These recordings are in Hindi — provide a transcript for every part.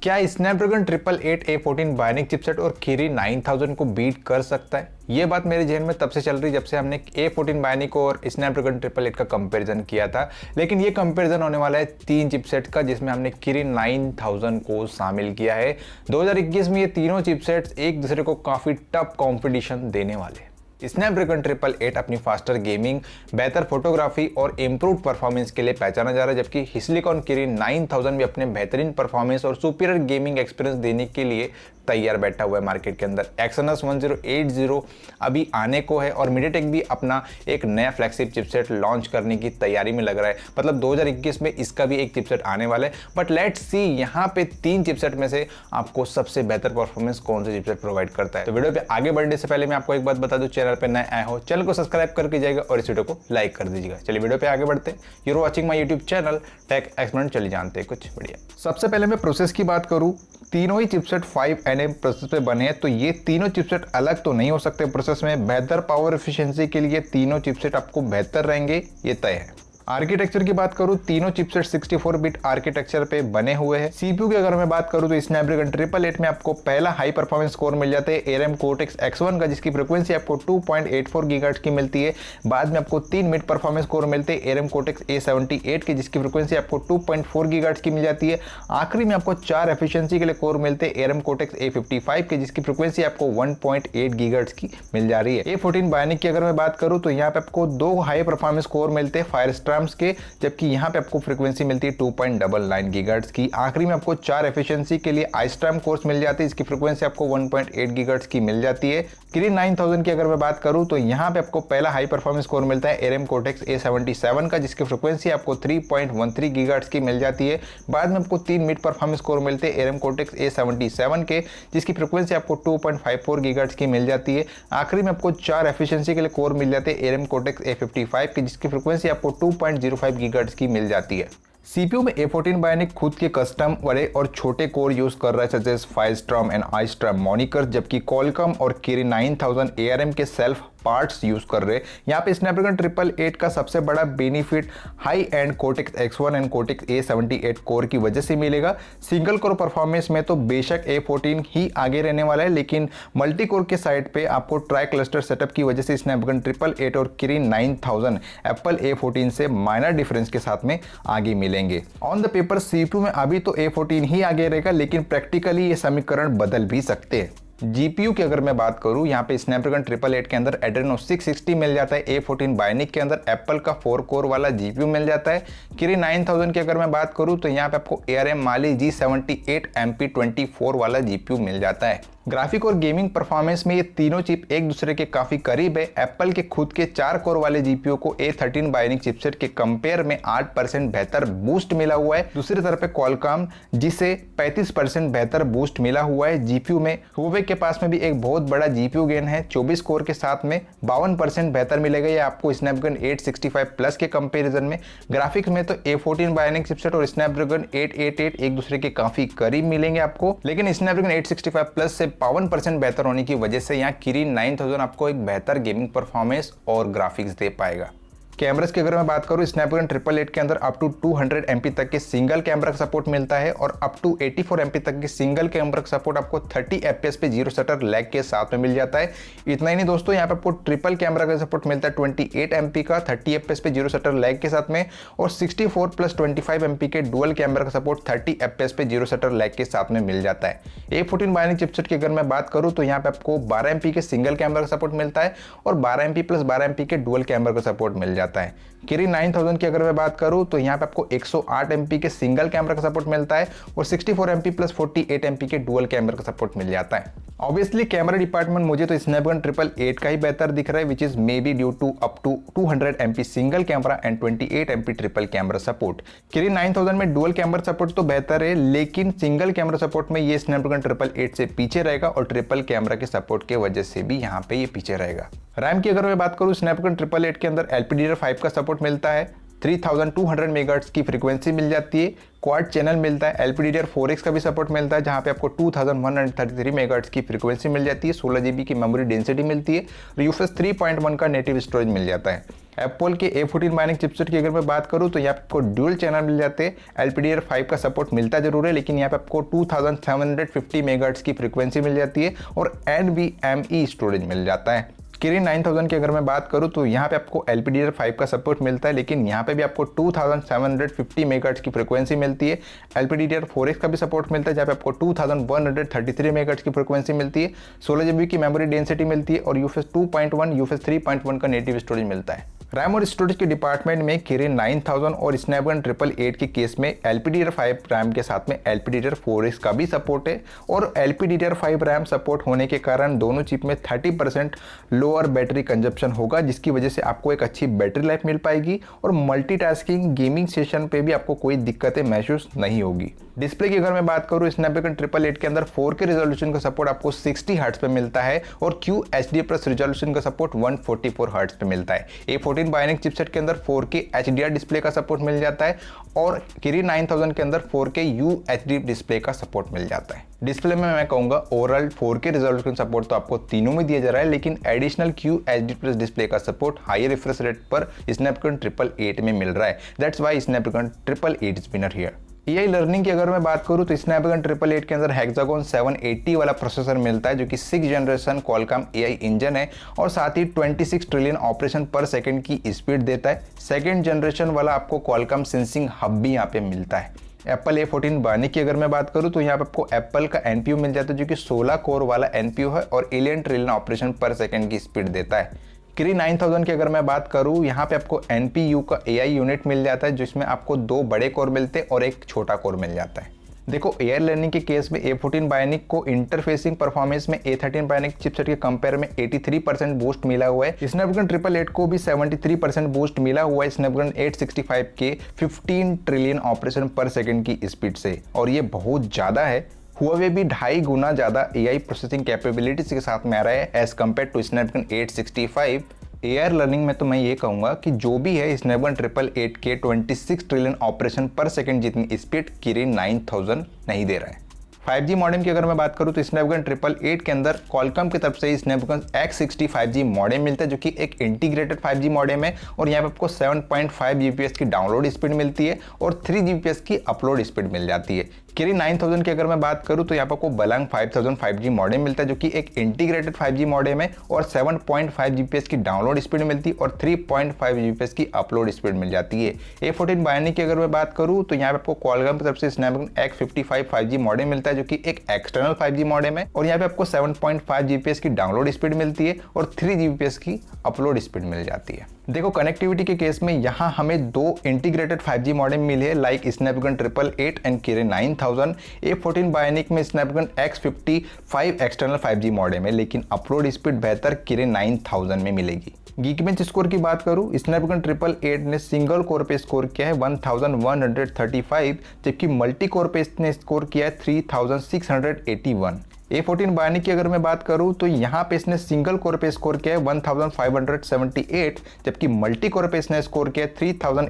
क्या स्नैपड्रैगन 888 A14 बायोनिक चिपसेट और Kirin 9000 को बीट कर सकता है? ये बात मेरे जहन में तब से चल रही जब से हमने A14 बायोनिक और स्नैपड्रैगन 888 का कंपैरिजन किया था। लेकिन ये कंपैरिजन होने वाला है 3 चिपसेट का, जिसमें हमने Kirin 9000 को शामिल किया है। 2021 में ये तीनों चिपसेट्स एक दूसरे को काफ़ी टफ कॉम्पिटिशन देने वाले हैं। स्नैपड्रैगन 888 अपनी फास्टर गेमिंग, बेहतर फोटोग्राफी और इम्प्रूव परफॉर्मेंस के लिए पहचाना जा रहा है, जबकि हिस्लिकॉन Kirin 9000 भी अपने बेहतरीन परफॉर्मेंस और सुपीरियर गेमिंग एक्सपीरियंस देने के लिए तैयार बैठा हुआ है मार्केट के अंदर। Exynos 1080 अभी आने को है और मीडियाटेक भी अपना एक नया फ्लैगशिप चिपसेट लॉन्च करने की तैयारी में लग रहा है। मतलब 2021 में इसका भी एक चिपसेट आने वाला है। बट लेट्स सी यहाँ पे 3 चिपसेट में से आपको सबसे बेहतर परफॉर्मेंस कौन सा चिपसेट प्रोवाइड करता है। तो वीडियो पे आगे बढ़ने से पहले मैं आपको एक बात बता दूं, चैनल पे नए आए हो चैनल को सब्सक्राइब करके जाएगा और इस वीडियो को लाइक कर दीजिएगा। चलिए वीडियो पे आगे बढ़ते हैं। You're watching my YouTube channel tech expert. चलिए जानते हैं कुछ बढ़िया। सबसे पहले मैं प्रोसेस की बात करूँ, तीनों ही चिपसेट 5nm प्रोसेस पे बने हैं, तो ये तीनों चिपसेट अलग तो नहीं हो सकते प्रोसेस में। बेहतर पावर एफिशिएंसी के लिए तीनों चिपसेट आपको बेहतर रहेंगे, ये तय है। आर्किटेक्चर की बात करूं, तीनों चिपसेट 64 बिट आर्किटेक्चर पे बने हुए हैं। सीपीयू की अगर मैं बात करूं तो स्नैपड्रैगन 888 में आपको पहला हाई परफॉर्मेंस कोर मिल जाता है ARM Cortex X1 का, जिसकी फ्रीक्वेंसी आपको 2.84 गीगाहर्ट्ज की मिलती है। बाद में आपको 3 मिड परफॉर्मेंस कोर मिलते हैं ARM Cortex A78 के, जिसकी फ्रीक्वेंसी आपको 2.4 गीगाहर्ट्ज की मिल जाती है। आखिरी में आपको 4 एफिशिएंसी के लिए कोर मिलते हैं ARM Cortex A55 के, जिसकी फ्रीक्वेंसी आपको 1.8 गीगाहर्ट्ज की मिल जा रही है। A14 बायोनिक की अगर मैं बात करूं तो यहाँ पे आपको 2 हाई परफॉर्मेंस कोर मिलते हैं फायरस्ट्रम्स के, जबकि यहाँ पे आपको फ्रीक्वेंसी मिलती है 2.99 गीगाहर्ट्ज की। आखिरी में आपको 4 एफिशिएंसी के लिए आइस्ट्रम कोर्स मिल जाती है, इसकी फ्रीक्वेंसी आपको 1.8 गीगाहर्ट्ज की मिल जाती है। Kirin 9000 की अगर मैं बात करूं तो यहाँ पे आपको पहला हाई परफॉर्मेंस कोर मिलता है ARM Cortex A77 का, जिसकी फ्रीक्वेंसी आपको 3.13 गीगाहर्ट्ज की मिल जाती है। बाद में आपको 3 मिड परफॉर्मेंस कोर मिलते हैं ARM Cortex A77 के, जिसकी फ्रीक्वेंसी आपको 2.54 गीगाहर्ट्ज की मिल जाती है। आखिरी में आपको 4 एफिशिएंसी के लिए कोर मिल जाते हैं ARM Cortex A55 के, जिसकी फ्रीक्वेंसी आपको 2.05 गीगाहर्ट्ज की मिल जाती है। सीपीयू में A14 बायोनिक खुद के कस्टम बड़े और छोटे कोर यूज कर रहा है, सच एज फायरस्ट्रम एंड आइस्ट्रम मॉनिकर, जबकि Qualcomm और Kirin 9000 ARM के सेल्फ पार्ट्स यूज कर रहे हैं। यहाँ पे स्नैपड्रैगन 888 का सबसे बड़ा benefit high and Cortex X1 and Cortex A78 core की वजह से मिलेगा। सिंगल कोर परफॉर्मेंस में तो बेशक A14 ही आगे रहने वाला है, लेकिन मल्टी कोर के साइड पे आपको ट्राई क्लस्टर सेटअप की वजह से स्नैपड्रैगन 888 और Kirin 9000 एप्पल A14 से माइनर डिफरेंस के साथ में आगे मिलेंगे। ऑन द पेपर सीपीयू में अभी तो A14 ही आगे रहेगा, लेकिन प्रैक्टिकली ये समीकरण बदल भी सकते हैं। जीपीयू की अगर मैं बात करूं, यहाँ पे स्नैपड्रैगन 888 के अंदर Adreno 660 मिल जाता है। A14 बायोनिक के अंदर एप्पल का 4 कोर वाला जीपीयू मिल जाता है। Kirin 9000 की अगर मैं बात करूं तो यहाँ पे आपको ARM Mali G78 MP24 वाला जीपीयू मिल जाता है। ग्राफिक और गेमिंग परफॉर्मेंस में ये तीनों चिप एक दूसरे के काफी करीब है। एप्पल के खुद के 4 कोर वाले जीपीयू को A13 बायोनिक चिपसेट के कंपेयर में 8% बेहतर बूस्ट मिला हुआ है। दूसरी तरफ पे Qualcomm जिसे 35% बेहतर बूस्ट मिला हुआ है जीपीयू में। Huawei के पास में भी एक बहुत बड़ा जीपीयू गेन है, 24 कोर के साथ में 52% बेहतर मिलेगा ये आपको स्नैपड्रैगन 865 प्लस के कंपैरिजन में। ग्राफिक्स में तो A14 बायोनिक चिपसेट और स्नैपड्रैगन 888 एक दूसरे के काफी करीब मिलेंगे आपको, लेकिन स्नैपड्रैगन 865 प्लस से 52% बेहतर होने की वजह से यहाँ Kirin 9000 आपको एक बेहतर गेमिंग परफॉर्मेंस और ग्राफिक्स दे पाएगा। कैमरास की अगर मैं बात करूं, स्नैपड्रैगन 888 के अंदर अप टू 200 MP तक के सिंगल कैमरा का सपोर्ट मिलता है और अप टू 84 MP तक के सिंगल कैमरा का सपोर्ट आपको 30 FPS पे 0 शटर लैग के साथ में मिल जाता है। इतना ही नहीं दोस्तों, यहाँ पे आपको ट्रिपल कैमरा का सपोर्ट मिलता है 28 MP का 30 FPS पे 0 शटर लैग के साथ में, और 64 + 25 MP के डुअल कैमरा का सपोर्ट 30 FPS पे 0 शटर लैग के साथ में मिल जाता है। A14 बायोनिक चिपसेट की अगर मैं बात करूं तो यहाँ पे आपको 12 MP के सिंगल कैमरा का सपोर्ट मिलता है और 12 MP + 12 MP के डुअल कैमरा का सपोर्ट मिल जाता है। Kirin 9000 की अगर मैं बात करूं तो यहाँ पे आपको 108 MP के सिंगल कैमरा का सपोर्ट मिलता है और 64 MP + 48 MP के डुअल कैमरा का सपोर्ट मिल जाता है। ऑब्वियसली कैमरा डिपार्टमेंट मुझे तो स्नैपड्रैगन 888 का ही बेहतर दिख रहा है, which is maybe due to up to 200 MP single camera and 28 MP triple camera support. Kirin 9000 में डुअल कैमरा सपोर्ट तो बेहतर है, लेकिन सिंगल कैमरा सपोर्ट में ये स्नैपड्रैगन 888 से पीछे रहेगा और ट्रिपल कैमरा के सपोर्ट के वजह से भी यहाँ पे ये पीछे रहेगा। रैम की अगर मैं बात करूँ, स्नैपड्रैगन 888 के अंदर LPDDR5 का सपोर्ट मिलता है, 3200 मेगाहर्ट्ज की फ्रीक्वेंसी मिल जाती है, क्वाड चैनल मिलता है, LPDDR4X का भी सपोर्ट मिलता है जहां पे आपको 2133 मेगाहर्ट्ज की फ्रीक्वेंसी मिल जाती है, 16 GB की मेमोरी डेंसिटी मिलती है और UFS 3.1 का नेटिव स्टोरेज मिल जाता है। एप्पल के A14 बायोनिक चिपसेट की अगर मैं बात करूं तो यहाँ पे आपको ड्यूल चैनल मिल जाते हैं। LPDDR5 का सपोर्ट मिलता जरूर है, लेकिन यहाँ पे आपको 2750 मेगाहर्ट्ज की फ्रीक्वेंसी मिल जाती है और NVMe स्टोरेज मिल जाता है। किरिन 9000 की अगर मैं बात करूं तो यहाँ पे आपको LPDDR5 का सपोर्ट मिलता है, लेकिन यहाँ पे भी आपको 2750 मेगाहर्ट्ज की फ्रीक्वेंसी मिलती है। LPDDR4X का भी सपोर्ट मिलता है, जहाँ पे आपको 2133 मेगाहर्ट्ज की फ्रीक्वेंसी मिलती है। 16 GB की मेमोरी डेंसिटी मिलती है और UFS 2.1 UFS 3.1 का नेटिव स्टोरेज मिलता है। रैम और स्टोरेज के डिपार्टमेंट में किरिन 9000 और स्नैपड्रैगन 888 के केस में LPDDR5 रैम के साथ में LPDDR4X का भी सपोर्ट है और LPDDR5 रैम सपोर्ट होने के कारण दोनों चिप में 30% लोअर बैटरी कंजप्शन होगा, जिसकी वजह से आपको एक अच्छी बैटरी लाइफ मिल पाएगी और मल्टीटास्किंग गेमिंग सेशन पे भी आपको कोई दिक्कतें महसूस नहीं होगी। डिस्प्ले की अगर मैं बात करूं, स्नैपड्रैगन 888 के अंदर 4K रेजोल्यूशन का सपोर्ट आपको 60 हर्ट्ज पे मिलता है और QHD+ रेजोल्यूशन का सपोर्ट 144 हर्ट्ज पे मिलता है। A14 बायोनिक चिपसेट के अंदर 4K HDR डिस्प्ले का सपोर्ट मिल जाता है और किरिन 9000 के अंदर 4K UHD डिस्प्ले का सपोर्ट मिल जाता है। डिस्प्ले में मैं कहूंगा ओवरऑल 4K रेजोल्यूशन सपोर्ट तो आपको तीनों में दिया जा रहा है, लेकिन एडिशनल QHD+ डिस्प्ले का सपोर्ट हाई रिफ्रेश रेट पर स्नैपड्रैगन 888 में मिल रहा है। That's why Snapdragon 888 is winner here. AI learning की अगर मैं बात करूं तो स्नैपड्रैगन 888 के अंदर हेक्सागोन 780 वाला प्रोसेसर मिलता है, जो कि 6th generation Qualcomm AI engine है और साथ ही 26 ट्रिलियन ऑपरेशन पर सेकंड की स्पीड देता है। 2nd जनरेशन वाला आपको क्वालकॉम सेंसिंग हब भी यहाँ पे मिलता है। एप्पल A14 बायोनिक की अगर मैं बात करूं तो यहाँ पे आपको एप्पल का NPU मिल जाता है, जो कि 16 कोर वाला NPU है और 11 ट्रिलियन ऑपरेशन पर सेकंड की स्पीड देता है। किरिन 9000 की अगर मैं बात करूं, यहाँ पे आपको NPU का AI यूनिट मिल जाता है, जिसमें आपको 2 बड़े कोर मिलते हैं और एक छोटा कोर मिल जाता है। देखो, AI लर्निंग के केस में A14 बायोनिक को इंटरफेसिंग परफॉर्मेंस में A13 बायोनिक चिपसेट के कंपेयर में 83% बूस्ट मिला हुआ है। स्नैपड्रैगन 888 को भी 73% बूस्ट मिला हुआ है स्नैपड्रैगन 865 के 15 ट्रिलियन ऑपरेशन पर सेकंड की स्पीड से, और ये बहुत ज़्यादा है। हुआवे भी 2.5 गुना ज़्यादा AI प्रोसेसिंग कैपेबिलिटीज के साथ में आ रहा है as compare to Snapdragon 865। AI learning में तो मैं ये कहूँगा कि जो भी है स्नैपड्रैगन 888 के 26 ट्रिलियन ऑपरेशन पर सेकंड जितनी स्पीड किरिन 9000 नहीं दे रहा है। 5G मॉडेम की अगर मैं बात करूं तो स्नैपड्रैगन 888 के अंदर क्वालकॉम की तरफ से ही स्नैपड्रैगन X60 5G मॉडेम मिलता है, जो कि एक इंटीग्रेटेड 5G मॉडेम है और यहाँ पे आपको 7.5 Gbps की डाउनलोड स्पीड मिलती है और 3 Gbps की अपलोड स्पीड मिल जाती है। किरिन 9000 की अगर मैं बात करूं तो यहाँ पर आपको बलंग 5000 5G मॉडेम मिलता है, जो कि एक इंटीग्रेटेड 5G मॉडेम है और 7.5 Gbps की डाउनलोड स्पीड मिलती है और 3.5 Gbps की अपलोड स्पीड मिल जाती है। A14 बायोनिक की अगर मैं बात करूं तो यहाँ पे आपको क्वालकॉम की तरफ से स्नैपड्रैगन X55 5G मॉडेम मिलता है, जो कि एक एक्सटर्नल 5G मॉडेम है और यहाँ पे आपको 7.5 Gbps की डाउनलोड स्पीड मिलती है और 3 Gbps की अपलोड स्पीड मिल जाती है। देखो, कनेक्टिविटी के केस में यहाँ हमें 2 इंटीग्रेटेड 5G मॉडेम मिले हैं, like Snapdragon 888 and Kirin 9000। A14 Bionic में Snapdragon X55 external 5G modem है, लेकिन अपलोड स्पीड बेहतर किरिन 9000 में मिलेगी। गीकबेंच स्कोर की बात करूं, स्नैपड्रैगन 888 ने सिंगल कोर पे स्कोर किया है 1135, जबकि मल्टी कोर पे इसने स्कोर किया है 3681। A14 बायोनिक की अगर मैं बात करूं तो यहाँ पे इसने सिंगल कोर पे स्कोर किया है 1578, जबकि मल्टी कोर पे इसने स्कोर किया है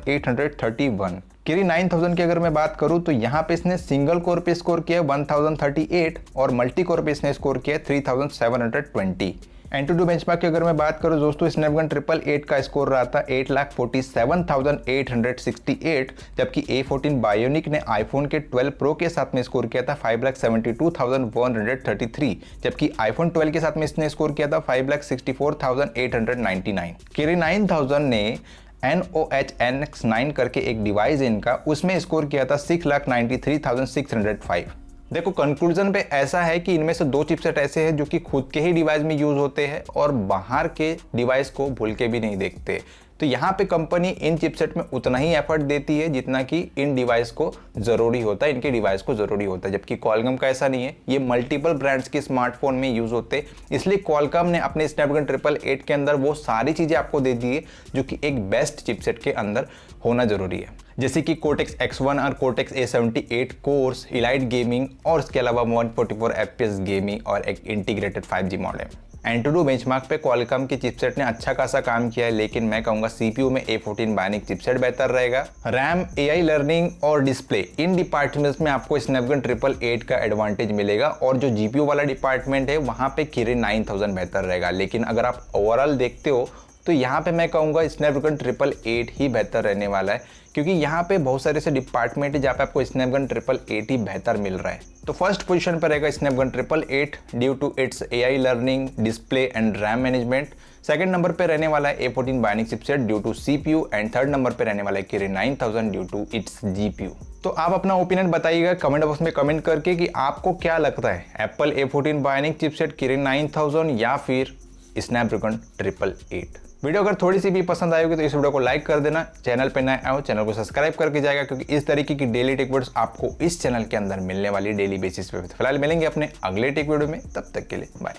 3831। किरिन 9000 की अगर मैं बात करूं तो यहाँ पे इसने सिंगल कोर पे स्कोर किया है 1038 और मल्टी कोर पे इसने स्कोर किया है 3720। एंटूडू बेंचमार्क की अगर मैं बात करूं दोस्तों, स्नैपड्रैगन 888 का स्कोर रहा था 8,47,868, जबकि A14 बायोनिक ने आईफोन के 12 प्रो के साथ में स्कोर किया था 5,72,133, जबकि आईफोन 12 के साथ में इसने स्कोर किया था 5,64,899। किरिन 9000 ने NOH NX9 करके एक डिवाइस है इनका, उसमें स्कोर किया था 6,93,605। देखो, कंक्लूजन पे ऐसा है कि इनमें से 2 चिपसेट ऐसे हैं जो कि खुद के ही डिवाइस में यूज होते हैं और बाहर के डिवाइस को भूल के भी नहीं देखते। तो यहाँ पे कंपनी इन चिपसेट में उतना ही एफर्ट देती है जितना कि इन डिवाइस को ज़रूरी होता है, इनके डिवाइस को ज़रूरी होता है, जबकि क्वालकॉम का ऐसा नहीं है। ये मल्टीपल ब्रांड्स के स्मार्टफोन में यूज़ होते हैं, इसलिए क्वालकॉम ने अपने स्नैपड्रैगन 888 के अंदर वो सारी चीज़ें आपको दे दी है जो कि एक बेस्ट चिपसेट के अंदर होना ज़रूरी है, जैसे कि Cortex X1 और Cortex A78 course, elite gaming और इसके अलावा 144 FPS गेमिंग और एक इंटीग्रेटेड 5G मॉडेम। एंटूडू बेंचमार्क पे क्वालकॉम की चिपसेट ने अच्छा खासा काम किया है, लेकिन मैं कहूँगा CPU में A14 बायोनिक चिपसेट बेहतर रहेगा। रैम, AI लर्निंग और डिस्प्ले, इन डिपार्टमेंट्स में आपको स्नैपड्रैगन 888 का एडवांटेज मिलेगा और जो GPU वाला डिपार्टमेंट है वहाँ पे किरिन 9000 बेहतर रहेगा। लेकिन अगर आप ओवरऑल देखते हो तो यहाँ पे मैं कहूँगा स्नैपड्रैगन 888 ही बेहतर रहने वाला है, क्योंकि यहाँ पे बहुत सारे ऐसे डिपार्टमेंट है जहाँ पे आपको स्नैपड्रैगन 888 ही बेहतर मिल रहा है। तो फर्स्ट पोजीशन पर रहेगा Snapdragon 888 due to its AI learning, display and RAM management. Second number पे रहने वाला है A14 bionic chipset due to CPU and third number पे रहने वाला है Kirin 9000 due to its GPU। तो आप अपना ओपिनियन बताइएगा कमेंट बॉक्स में कमेंट करके कि आपको क्या लगता है, Apple A14 bionic chipset, Kirin 9000 या फिर स्नैपड्रैगन 888। वीडियो अगर थोड़ी सी भी पसंद आई होगी तो इस वीडियो को लाइक कर देना। चैनल पे नए आए हो चैनल को सब्सक्राइब करके जाएगा, क्योंकि इस तरीके की डेली टेक वीडियोस आपको इस चैनल के अंदर मिलने वाली डेली बेसिस पे। फिलहाल मिलेंगे अपने अगले टेक वीडियो में, तब तक के लिए बाय।